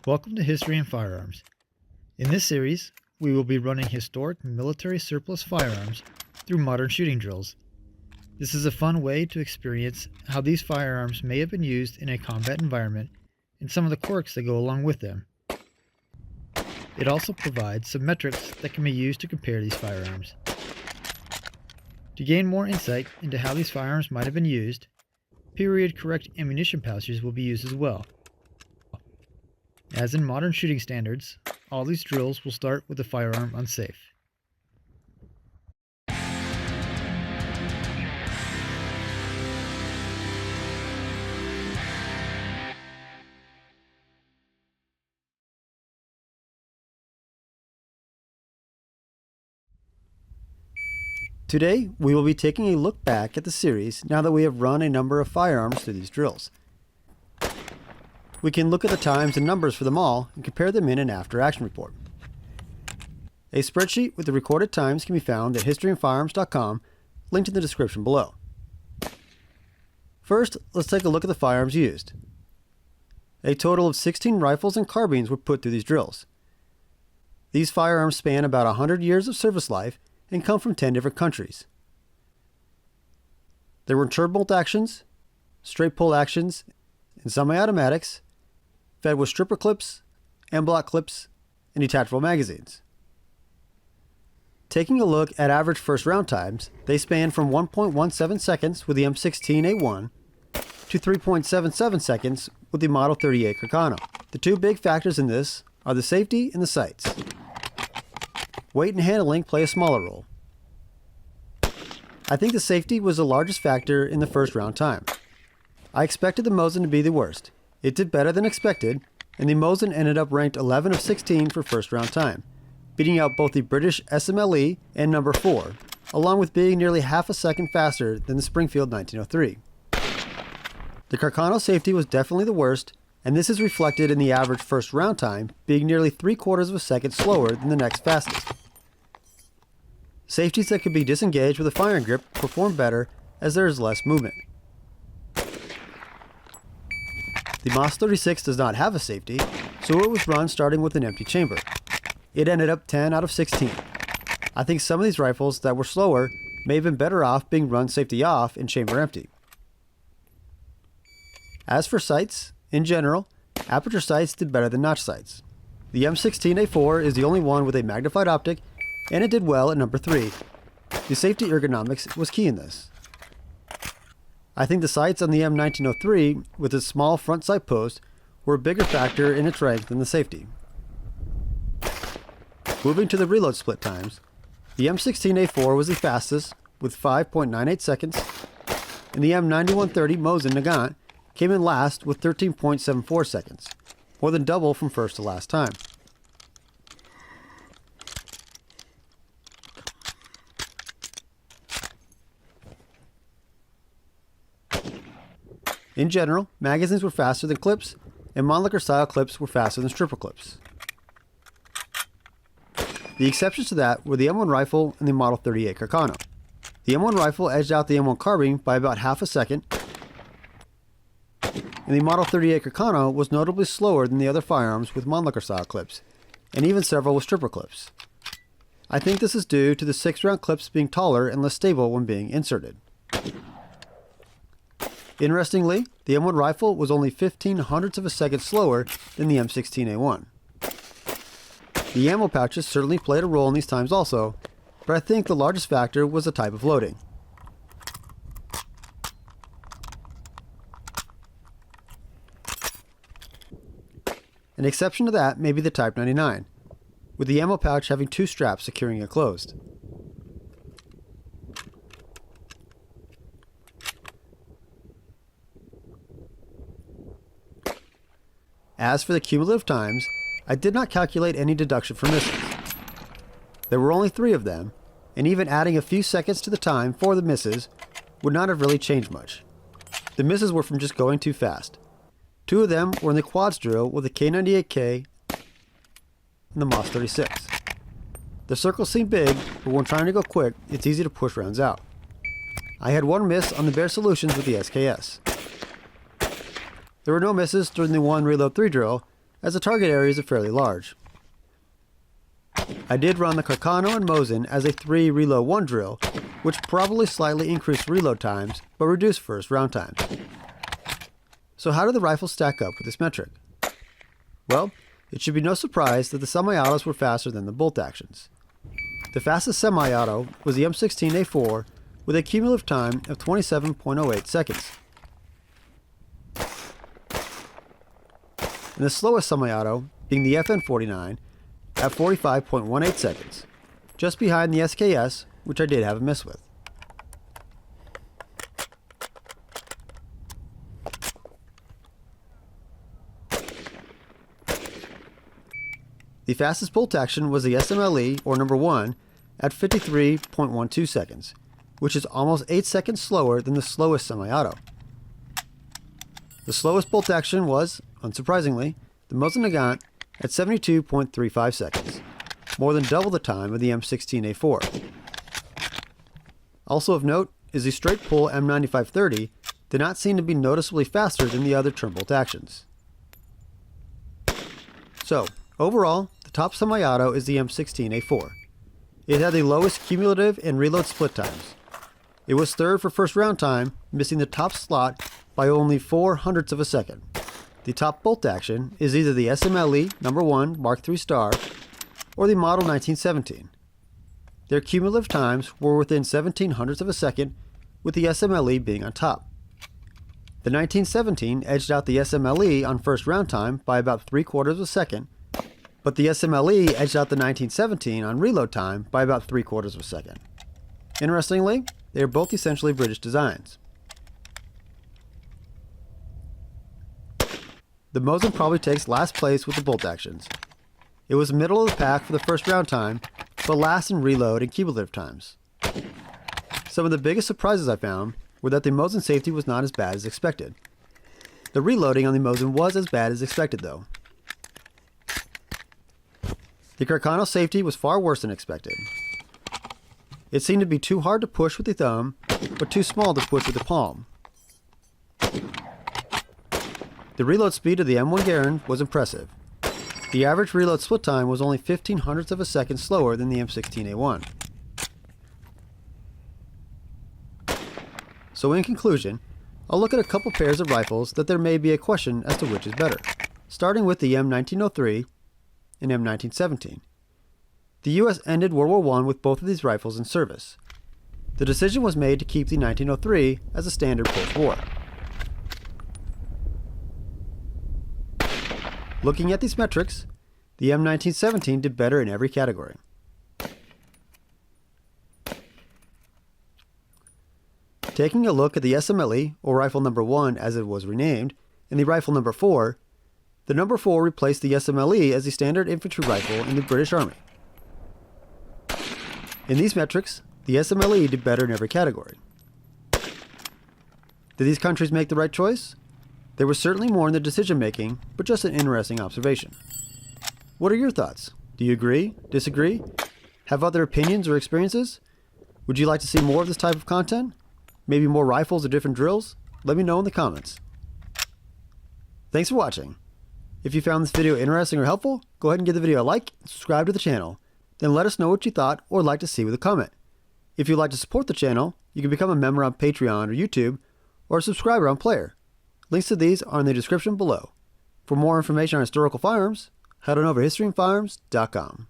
Welcome to History and Firearms. In this series, we will be running historic military surplus firearms through modern shooting drills. This is a fun way to experience how these firearms may have been used in a combat environment and some of the quirks that go along with them. It also provides some metrics that can be used to compare these firearms. To gain more insight into how these firearms might have been used, period-correct ammunition pouches will be used as well. As in modern shooting standards, all these drills will start with the firearm unsafe. Today, we will be taking a look back at the series now that we have run a number of firearms through these drills. We can look at the times and numbers for them all and compare them in an after action report. A spreadsheet with the recorded times can be found at historyandfirearms.com, linked in the description below. First, let's take a look at the firearms used. A total of 16 rifles and carbines were put through these drills. These firearms span about 100 years of service life and come from 10 different countries. There were turbo bolt actions, straight pull actions, and semi-automatics, fed with stripper clips, and block clips, and detachable magazines. Taking a look at average first round times, they span from 1.17 seconds with the M16A1 to 3.77 seconds with the Model 38 Carcano. The two big factors in this are the safety and the sights. Weight and handling play a smaller role. I think the safety was the largest factor in the first round time. I expected the Mosin to be the worst. It did better than expected, and the Mosin ended up ranked 11 of 16 for first round time, beating out both the British SMLE and number 4, along with being nearly half a second faster than the Springfield 1903. The Carcano safety was definitely the worst, and this is reflected in the average first round time being nearly 3/4 of a second slower than the next fastest. Safeties that could be disengaged with a firing grip perform better as there is less movement. The MOS 36 does not have a safety, so it was run starting with an empty chamber. It ended up 10 out of 16. I think some of these rifles that were slower may have been better off being run safety off and chamber empty. As for sights, in general, aperture sights did better than notch sights. The M16A4 is the only one with a magnified optic, and it did well at number 3. The safety ergonomics was key in this. I think the sights on the M1903 with its small front sight post were a bigger factor in its rank than the safety. Moving to the reload split times, the M16A4 was the fastest with 5.98 seconds, and the M9130 Mosin Nagant came in last with 13.74 seconds, more than double from first to last time. In general, magazines were faster than clips, and Mannlicher style clips were faster than stripper clips. The exceptions to that were the M1 rifle and the Model 38 Carcano. The M1 rifle edged out the M1 carbine by about half a second, and the Model 38 Carcano was notably slower than the other firearms with Mannlicher style clips, and even several with stripper clips. I think this is due to the 6-round clips being taller and less stable when being inserted. Interestingly, the M1 rifle was only 15 hundredths of a second slower than the M16A1. The ammo pouches certainly played a role in these times also, but I think the largest factor was the type of loading. An exception to that may be the Type 99, with the ammo pouch having 2 straps securing it closed. As for the cumulative times, I did not calculate any deduction for misses. There were only 3 of them, and even adding a few seconds to the time for the misses would not have really changed much. The misses were from just going too fast. 2 of them were in the quads drill with the K98K and the MOS 36. The circles seem big, but when trying to go quick, it's easy to push rounds out. I had 1 miss on the Baer Solutions with the SKS. There were no misses during the 1 Reload 3 drill, as the target areas are fairly large. I did run the Carcano and Mosin as a 3 reload 1 drill, which probably slightly increased reload times but reduced first round times. So how do the rifles stack up with this metric? Well, it should be no surprise that the semi-autos were faster than the bolt actions. The fastest semi-auto was the M16A4 with a cumulative time of 27.08 seconds. And the slowest semi-auto being the FN49 at 45.18 seconds, just behind the SKS, which I did have a miss with. The fastest bolt action was the SMLE, or number 1, at 53.12 seconds, which is almost 8 seconds slower than the slowest semi-auto. The slowest bolt action was, unsurprisingly, the Mosin Nagant at 72.35 seconds, more than double the time of the M16A4. Also of note is the straight pull M9530 did not seem to be noticeably faster than the other turn bolt actions. So, overall, the top semi-auto is the M16A4. It had the lowest cumulative and reload split times. It was third for first round time, missing the top slot by only 0.04 of a second. The top bolt action is either the SMLE number 1 Mark III Star or the Model 1917. Their cumulative times were within 0.17 of a second, with the SMLE being on top. The 1917 edged out the SMLE on first round time by about 0.75 of a second, but the SMLE edged out the 1917 on reload time by about 0.75 of a second. Interestingly, they are both essentially British designs. The Mosin probably takes last place with the bolt actions. It was middle of the pack for the first round time, but last in reload and cumulative times. Some of the biggest surprises I found were that the Mosin safety was not as bad as expected. The reloading on the Mosin was as bad as expected though. The Carcano safety was far worse than expected. It seemed to be too hard to push with the thumb, but too small to push with the palm. The reload speed of the M1 Garand was impressive. The average reload split time was only 0.15 of a second slower than the M16A1. So in conclusion, I'll look at a couple pairs of rifles that there may be a question as to which is better, starting with the M1903 and M1917. The US ended World War I with both of these rifles in service. The decision was made to keep the 1903 as a standard post-war. Looking at these metrics, the M1917 did better in every category. Taking a look at the SMLE, or Rifle Number 1 as it was renamed, and the Rifle Number 4, the Number 4 replaced the SMLE as the standard infantry rifle in the British Army. In these metrics, the SMLE did better in every category. Did these countries make the right choice? There was certainly more in the decision making, but just an interesting observation. What are your thoughts? Do you agree? Disagree? Have other opinions or experiences? Would you like to see more of this type of content? Maybe more rifles or different drills? Let me know in the comments. Thanks for watching. If you found this video interesting or helpful, go ahead and give the video a like and subscribe to the channel. Then let us know what you thought or like to see with a comment. If you'd like to support the channel, you can become a member on Patreon or YouTube, or a subscriber on Player. Links to these are in the description below. For more information on historical firearms, head on over to historyandfirearms.com.